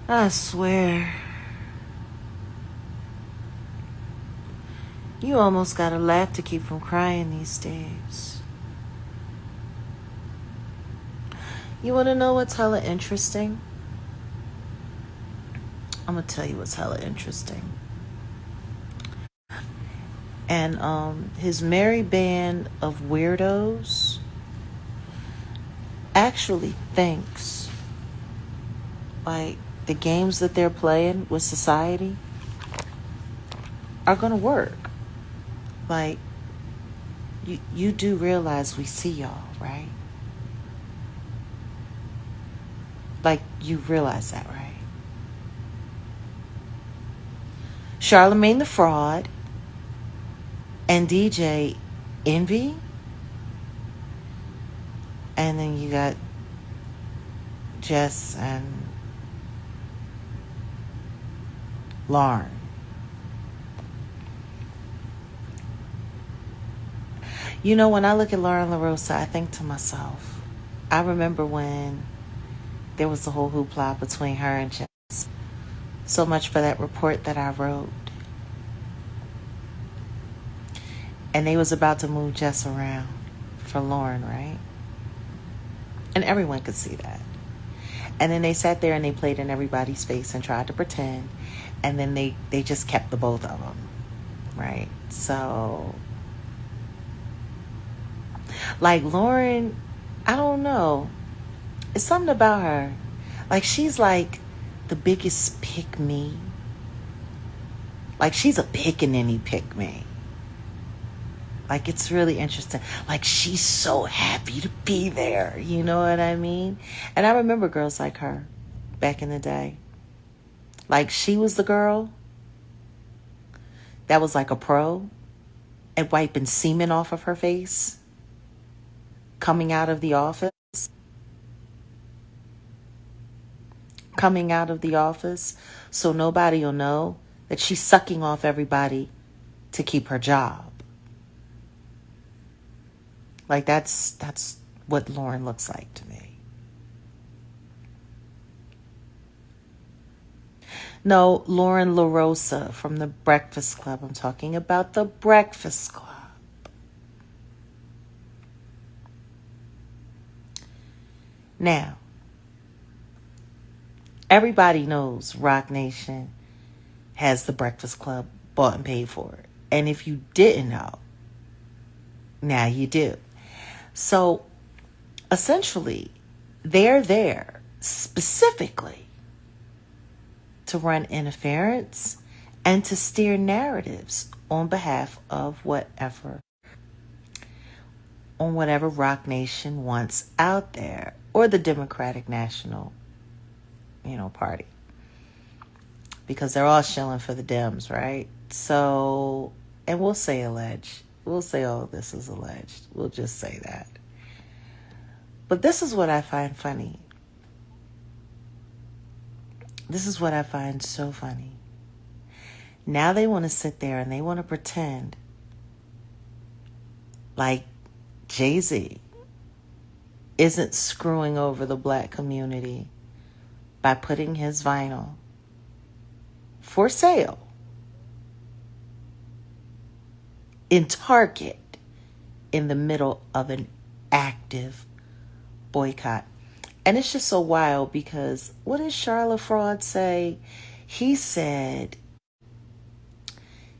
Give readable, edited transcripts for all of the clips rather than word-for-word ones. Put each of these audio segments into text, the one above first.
I swear, you almost gotta laugh to keep from crying these days. You wanna know what's hella interesting? I'm gonna tell you what's hella interesting. And his merry band of weirdos actually thinks like the games that they're playing with society are gonna work. Like you do realize we see y'all, right? Like you realize that, right? Charlamagne the Fraud and DJ Envy, and then you got Jess and Lauren. You know, when I look at Lauren LaRosa, I think to myself, I remember when there was the whole hoopla between her and Jess. So much for that report that I wrote. And they was about to move Jess around for Lauren, right? And everyone could see that. And then they sat there and they played in everybody's face and tried to pretend. And then they just kept the both of them, right? So, like Lauren, I don't know. It's something about her. Like she's like the biggest pick me. Like she's a pickaninny pick me. Like it's really interesting. Like she's so happy to be there. You know what I mean? And I remember girls like her back in the day. Like she was the girl that was like a pro at wiping semen off of her face coming out of the office. Coming out of the office so nobody will know that she's sucking off everybody to keep her job. Like that's what Lauren looks like to me. No, Lauren LaRosa from the Breakfast Club. I'm talking about the Breakfast Club. Now, everybody knows Rock Nation has the Breakfast Club bought and paid for. And if you didn't know, now you do. So, essentially, they're there specifically to run interference and to steer narratives on behalf of whatever Rock Nation wants out there, or the Democratic National, Party, because they're all shilling for the Dems, right? So, and we'll say alleged. We'll say all this is alleged. We'll just say that. But this is what I find funny. This is what I find so funny. Now they want to sit there and they want to pretend like JayZ isn't screwing over the black community by putting his vinyl for sale in Target in the middle of an active boycott. And it's just so wild because what did Charlotte Fraud say? He said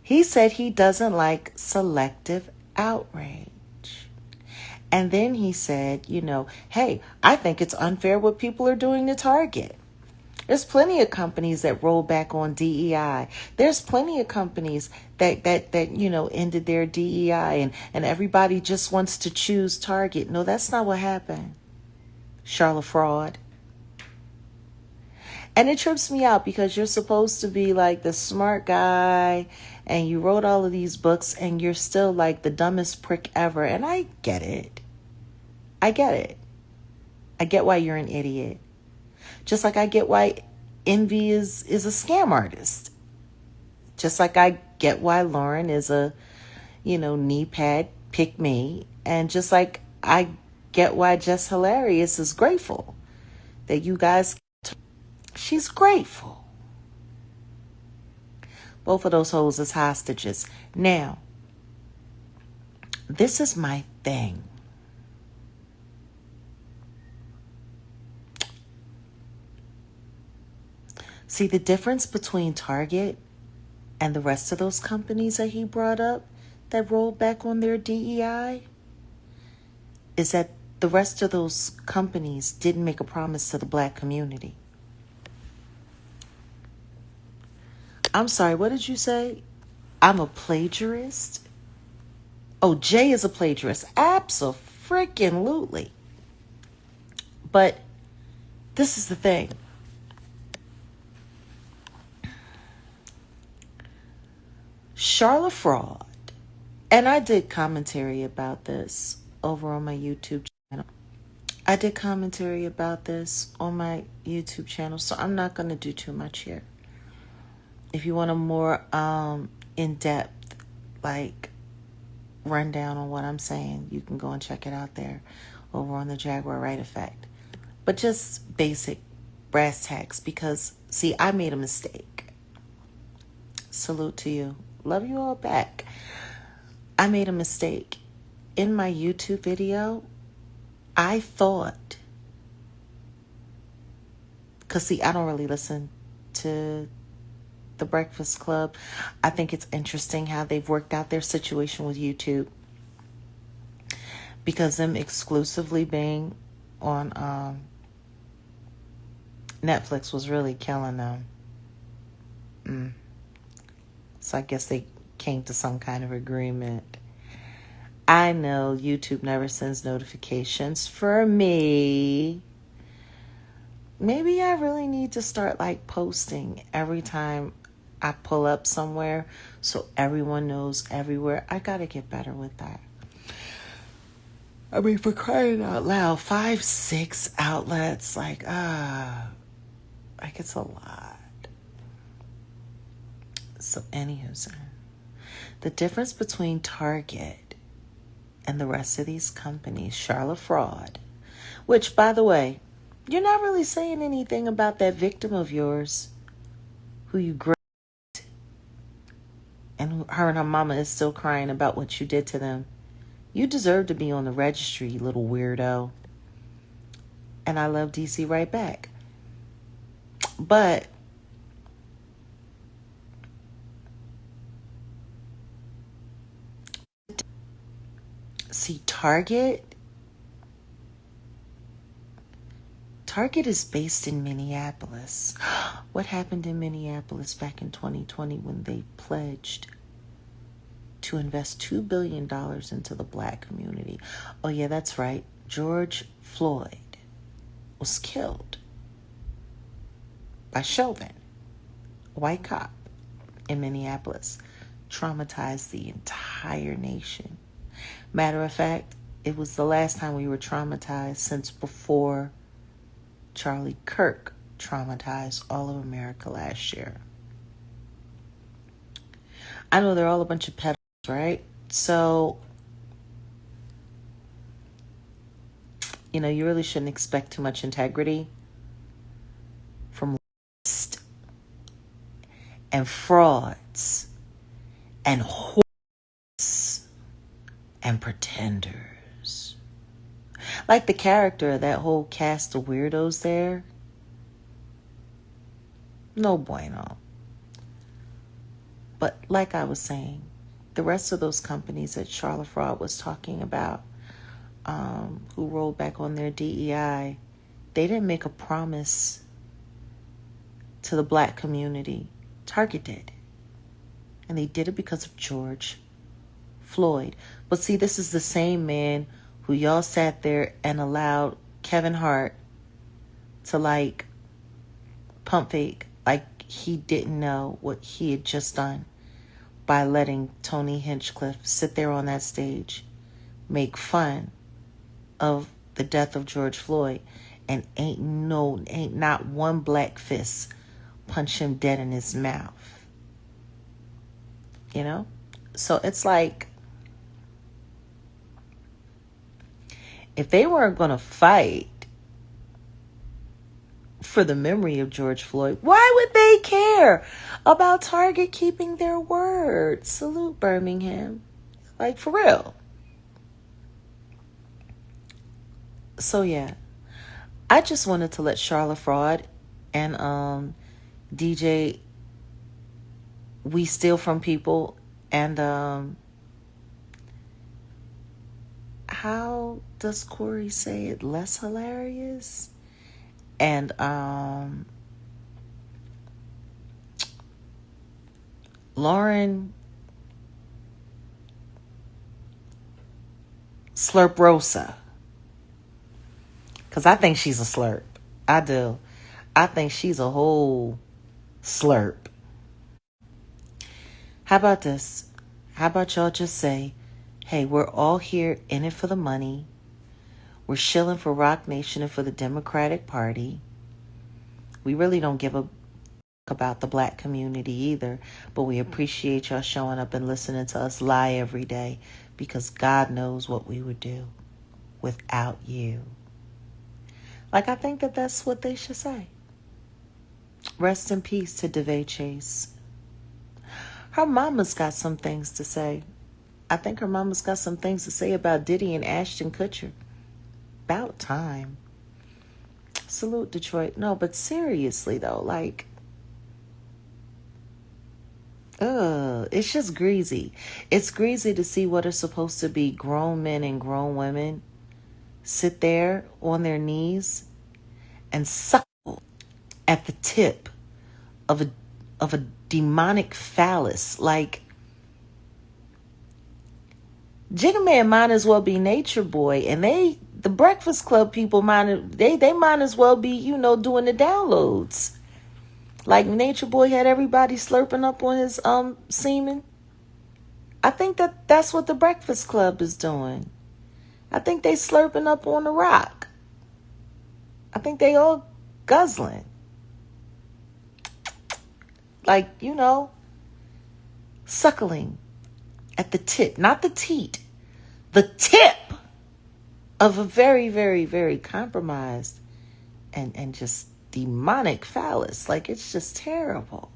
he doesn't like selective outrage. And then he said, hey, I think it's unfair what people are doing to Target. There's plenty of companies that roll back on DEI. There's plenty of companies that ended their DEI and everybody just wants to choose Target. No, that's not what happened. Charlotte Fraud. And it trips me out because you're supposed to be like the smart guy and you wrote all of these books and you're still like the dumbest prick ever. And I get it. I get why you're an idiot. Just like I get why Envy is a scam artist. Just like I get why Lauren is a, knee pad pick me. And just like I get why Just Hilarious is grateful that you guys. She's grateful. Both of those hoes is hostages. Now, this is my thing. See, the difference between Target and the rest of those companies that he brought up that rolled back on their DEI is that the rest of those companies didn't make a promise to the black community. I'm sorry, what did you say? I'm a plagiarist? Oh, Jay is a plagiarist. Abso-freaking-lutely. But this is the thing. Charlotte Fraud, and I did commentary about this over on my YouTube channel. I did commentary about this on my YouTube channel, so I'm not going to do too much here. If you want a more in-depth, like, rundown on what I'm saying, you can go and check it out there over on the Jaguar Wright effect. But just basic brass tacks, because, see, I made a mistake. Salute to you. Love you all back. I made a mistake. In my YouTube video, I thought, because see, I don't really listen to The Breakfast Club. I think it's interesting how they've worked out their situation with YouTube, because them exclusively being on Netflix was really killing them. So I guess they came to some kind of agreement. I know YouTube never sends notifications for me. Maybe I really need to start like posting every time I pull up somewhere so everyone knows everywhere. I gotta get better with that. I mean, for crying out loud, 5, 6 outlets, like it's a lot. So anywho, the difference between Target and the rest of these companies, Charlotte Fraud, which, by the way, you're not really saying anything about that victim of yours who you raped, and her and her mama is still crying about what you did to them. You deserve to be on the registry, you little weirdo. And I love DC right back. But see, Target is based in Minneapolis. What happened in Minneapolis back in 2020 when they pledged to invest $2 billion into the black community? Oh yeah, that's right. George Floyd was killed by Chauvin, a white cop in Minneapolis. Traumatized the entire nation. Matter of fact, it was the last time we were traumatized since before Charlie Kirk traumatized all of America last year. I know they're all a bunch of pedals, right? So, you know, you really shouldn't expect too much integrity from and frauds and whores and pretenders. Like the character of that whole cast of weirdos there. No bueno. But like I was saying, the rest of those companies that Charlotte Fraud was talking about, who rolled back on their DEI, they didn't make a promise to the black community. Target did. And they did it because of George Floyd. But see, this is the same man who y'all sat there and allowed Kevin Hart to like pump fake like he didn't know what he had just done by letting Tony Hinchcliffe sit there on that stage, make fun of the death of George Floyd, and ain't not one black fist punch him dead in his mouth. You know? So it's like, if they weren't going to fight for the memory of George Floyd. Why would they care about Target keeping their word? Salute Birmingham. Like, for real. So, yeah. I just wanted to let Charlotte Fraud and DJ We Steal From People and how does Corey say it? Less hilarious? And Lauren Slurp Rosa. Because I think she's a slurp. I do. I think she's a whole slurp. How about this? How about y'all just say, hey, we're all here in it for the money. We're shilling for Rock Nation and for the Democratic Party. We really don't give a about the black community either, but we appreciate y'all showing up and listening to us lie every day, because God knows what we would do without you. Like, I think that that's what they should say. Rest in peace to DeVay Chase. Her mama's got some things to say. I think her mama's got some things to say about Diddy and Ashton Kutcher. About time. Salute, Detroit. No, but seriously, though, like, it's just greasy. It's greasy to see what are supposed to be grown men and grown women sit there on their knees and suckle at the tip of a demonic phallus. Like, Jigga Man might as well be Nature Boy, and the Breakfast Club people they might as well be, doing the downloads. Like Nature Boy had everybody slurping up on his semen. I think that's what the Breakfast Club is doing. I think they slurping up on the rock. I think they all guzzling. Like, suckling at the tip, not the teat, the tip of a very, very, very compromised and just demonic phallus. Like, it's just terrible.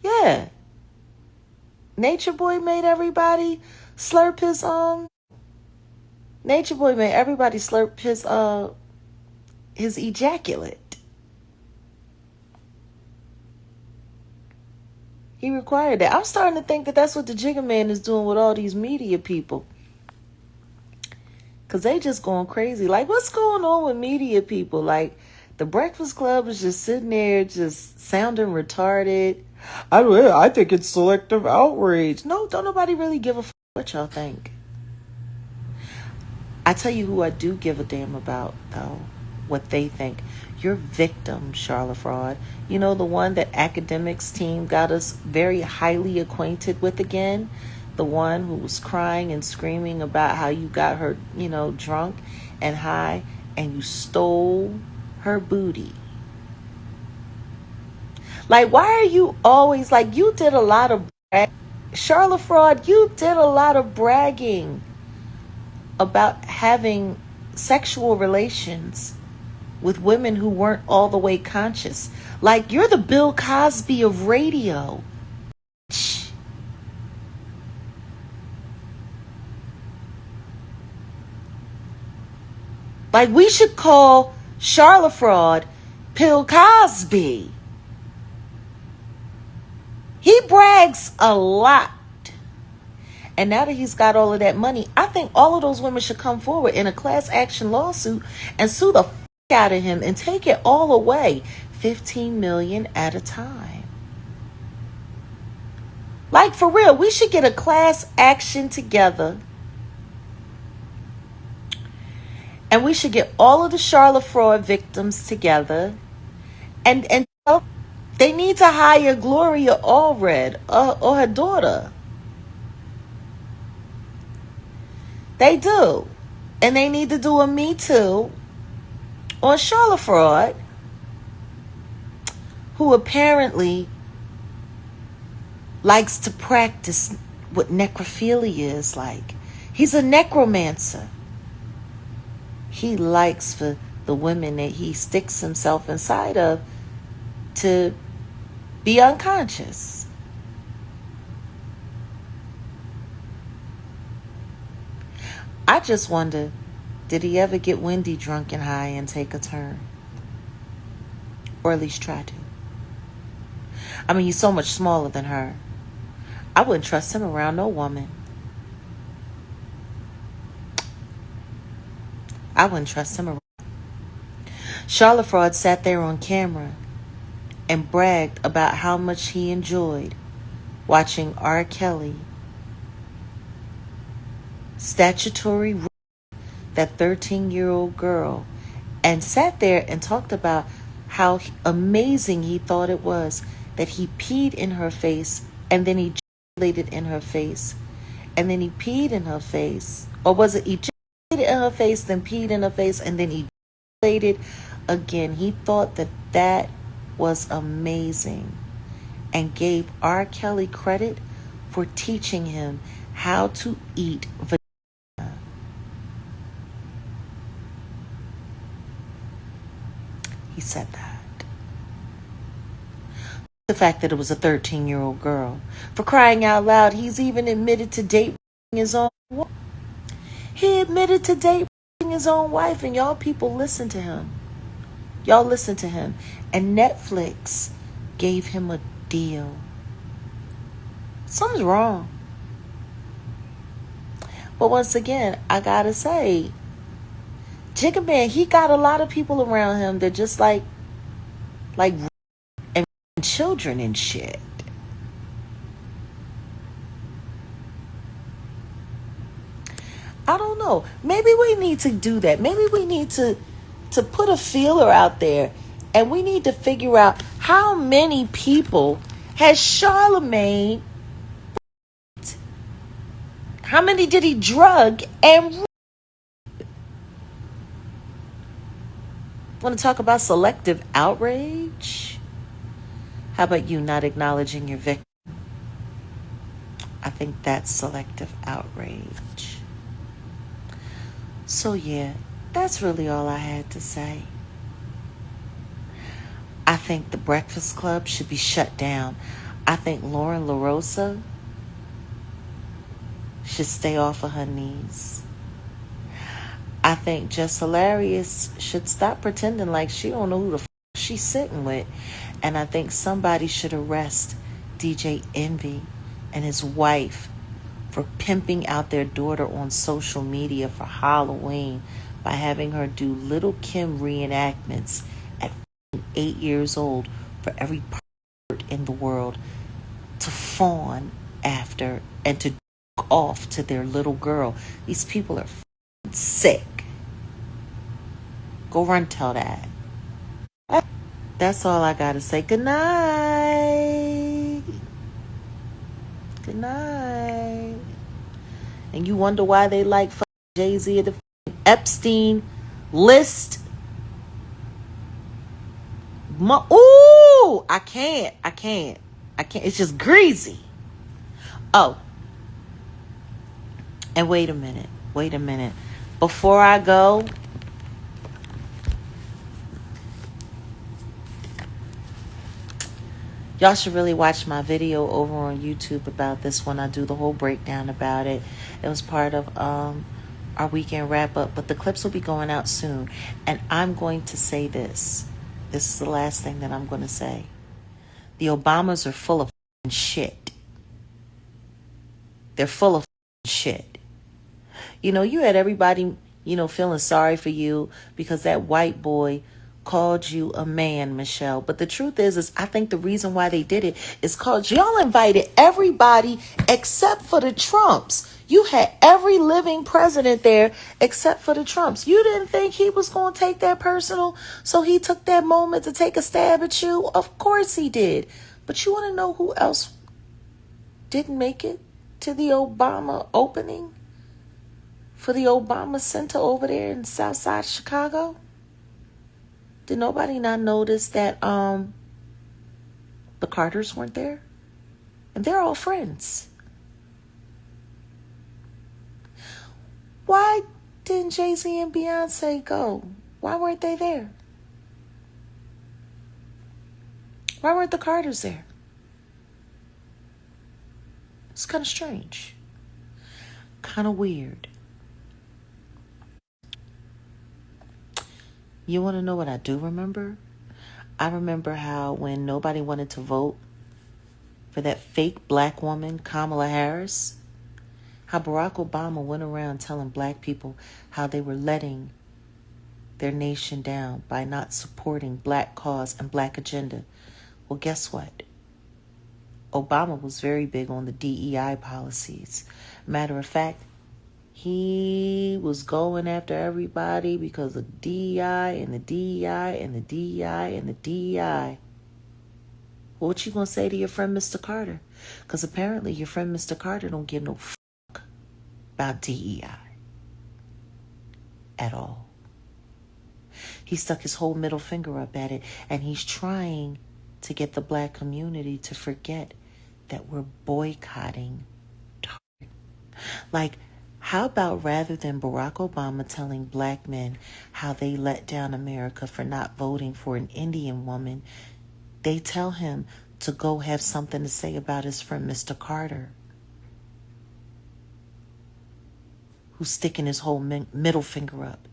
Yeah. Nature Boy made everybody slurp his Nature Boy made everybody slurp his ejaculate. He required that. I'm starting to think that that's what the Jigga Man is doing with all these media people. Because they just going crazy. Like, what's going on with media people? Like, the Breakfast Club is just sitting there just sounding retarded. I think it's selective outrage. No, don't nobody really give a fuck what y'all think. I tell you who I do give a damn about, though, what they think. Your victim, Charlotte Fraud. The one that academics team got us very highly acquainted with again. The one who was crying and screaming about how you got her, drunk and high, and you stole her booty. Like, why are you always, like, you did a lot of Charlotte Fraud, you did a lot of bragging about having sexual relations with women who weren't all the way conscious. Like, you're the Bill Cosby of radio. Like, we should call Charlotte Fraud Bill Cosby. He brags a lot. And now that he's got all of that money, I think all of those women should come forward in a class action lawsuit and sue the out of him and take it all away, $15 million at a time. Like, for real, we should get a class action together, and we should get all of the Charlotte Fraud victims together, and they need to hire Gloria Allred or her daughter. They do, and they need to do a Me Too on Charlotte Fraud, who apparently likes to practice what necrophilia is like. He's a necromancer. He likes for the women that he sticks himself inside of to be unconscious. I just wonder, did he ever get Wendy drunk and high and take a turn? Or at least try to. I mean, he's so much smaller than her. I wouldn't trust him around no woman. I wouldn't trust him around. Charlotte Fraud sat there on camera and bragged about how much he enjoyed watching R. Kelly statutory rape that 13-year-old girl, and sat there and talked about how amazing he thought it was that he peed in her face and then he ejaculated in her face and then he peed in her face, or was it ejaculated in her face then peed in her face and then he ejaculated again? He thought that that was amazing and gave R. Kelly credit for teaching him how to eat vagina. He said that. The fact that it was a 13-year-old girl. For crying out loud, he's even admitted to dating his own wife. He admitted to dating his own wife, and y'all people listen to him. Y'all listen to him. And Netflix gave him a deal. Something's wrong. But once again, I gotta say, Jigga Man, he got a lot of people around him that just like and children and shit. I don't know. Maybe we need to do that. Maybe we need to put a feeler out there, and we need to figure out how many people has Charlamagne, how many did he drug and want to talk about selective outrage? How about you not acknowledging your victim? I think that's selective outrage. So yeah, that's really all I had to say. I think the Breakfast Club should be shut down. I think Lauren LaRosa should stay off of her knees. I think Just Hilarious should stop pretending like she don't know who the she's sitting with. And I think somebody should arrest DJ Envy and his wife for pimping out their daughter on social media for Halloween by having her do Little Kim reenactments at 8 years old for every pervert in the world to fawn after and to jerk off to their little girl. These people are sick. Go run tell that. That's all I gotta say. Good night. Good night. And you wonder why they like JayZ at the Epstein list. Ooh, I can't. It's just greasy. Oh. And wait a minute. Before I go, y'all should really watch my video over on YouTube about this one. I do the whole breakdown about it. It was part of our weekend wrap up, but the clips will be going out soon. And I'm going to say this. This is the last thing that I'm going to say. The Obamas are full of shit. They're full of shit. You know, you had everybody, feeling sorry for you because that white boy called you a man, Michelle. But the truth is I think the reason why they did it is because y'all invited everybody except for the Trumps. You had every living president there except for the Trumps. You didn't think he was going to take that personal, so he took that moment to take a stab at you? Of course he did. But you want to know who else didn't make it to the Obama opening for the Obama Center over there in Southside Chicago? Did nobody not notice that the Carters weren't there? And they're all friends. Why didn't JayZ and Beyonce go? Why weren't they there? Why weren't the Carters there? It's kind of strange. Kind of weird. You want to know what I do remember? I remember how when nobody wanted to vote for that fake black woman, Kamala Harris, how Barack Obama went around telling black people how they were letting their nation down by not supporting black cause and black agenda. Well, guess what? Obama was very big on the DEI policies. Matter of fact, he was going after everybody because of DEI and the DEI and the DEI and the DEI. Well, what you gonna say to your friend Mr. Carter? Because apparently your friend Mr. Carter don't give no fuck about DEI at all. He stuck his whole middle finger up at it, and he's trying to get the black community to forget that we're boycotting Target. Like, how about rather than Barack Obama telling black men how they let down America for not voting for an Indian woman, they tell him to go have something to say about his friend Mr. Carter, who's sticking his whole middle finger up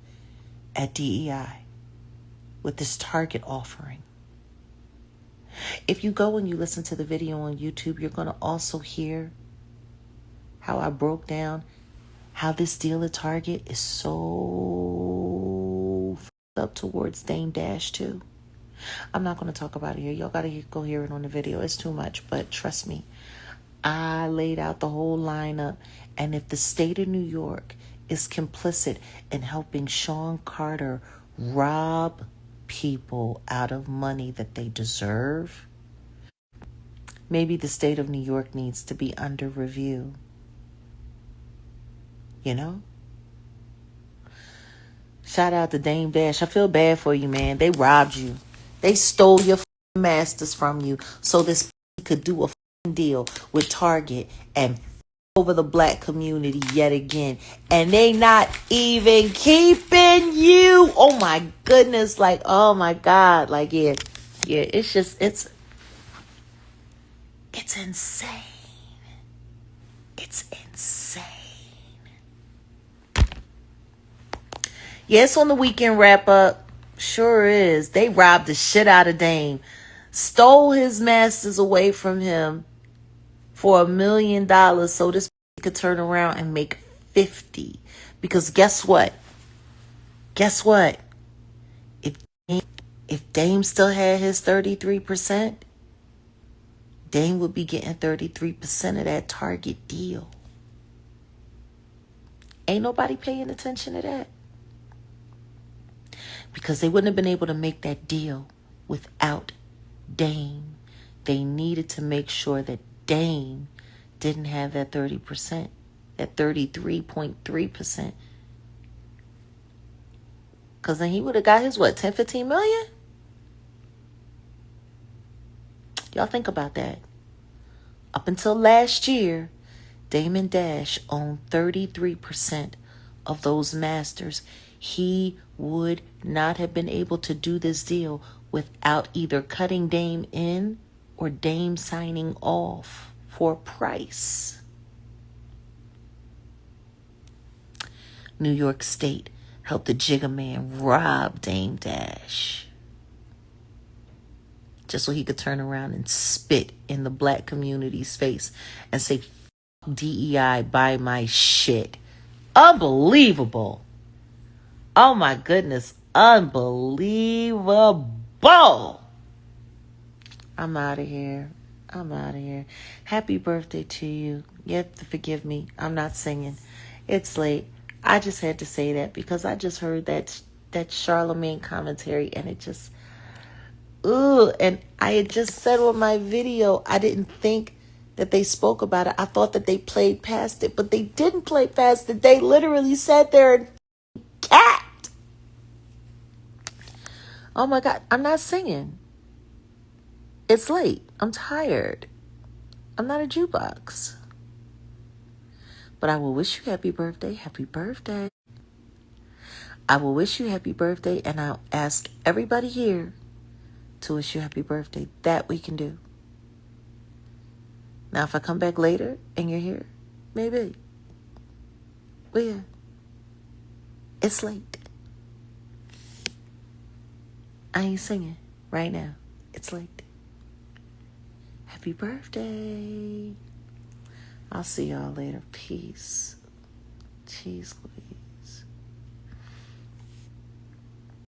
at DEI with this Target offering. If you go and you listen to the video on YouTube, you're going to also hear how I broke down how this deal at Target is so up towards Dame Dash too. I'm not going to talk about it here. Y'all got to go hear it on the video. It's too much, but trust me, I laid out the whole lineup. And if the state of New York is complicit in helping Sean Carter rob people out of money that they deserve, maybe the state of New York needs to be under review. You know? Shout out to Dame Dash. I feel bad for you, man. They robbed you. They stole your masters from you so this could do a deal with Target and over the black community yet again. And they not even keeping you. Oh my goodness. Like, oh my God. Like, yeah, it's just, it's insane. It's insane. Yeah, it's on the weekend wrap up. Sure is. They robbed the shit out of Dame. Stole his masters away from him for $1 million so this could turn around and make 50. Because guess what? Guess what? If Dame still had his 33%, Dame would be getting 33% of that Target deal. Ain't nobody paying attention to that. Because they wouldn't have been able to make that deal without Dame. They needed to make sure that Dame didn't have that 30%, that 33.3%. Because then he would have got his, 10, 15 million? Y'all think about that. Up until last year, Damon Dash owned 33% of those masters. He would not have been able to do this deal without either cutting Dame in or Dame signing off for a price. New York State helped the Jigga Man rob Dame Dash just so he could turn around and spit in the black community's face and say, DEI, buy my shit. Unbelievable. Oh my goodness. Unbelievable. I'm out of here. Happy birthday to you. You have to forgive me. I'm not singing. It's late. I just had to say that because I just heard that Charlamagne commentary and it just, and I had just said on my video, I didn't think that they spoke about it. I thought that they played past it, but they didn't play past it. They literally sat there and capped. Oh my God, I'm not singing. It's late. I'm tired. I'm not a jukebox. But I will wish you happy birthday. Happy birthday. I will wish you happy birthday, and I'll ask everybody here to wish you happy birthday. That we can do. Now, if I come back later and you're here, maybe. But yeah, it's late. I ain't singing right now. It's late. Happy birthday. I'll see y'all later. Peace. Cheese, Louise.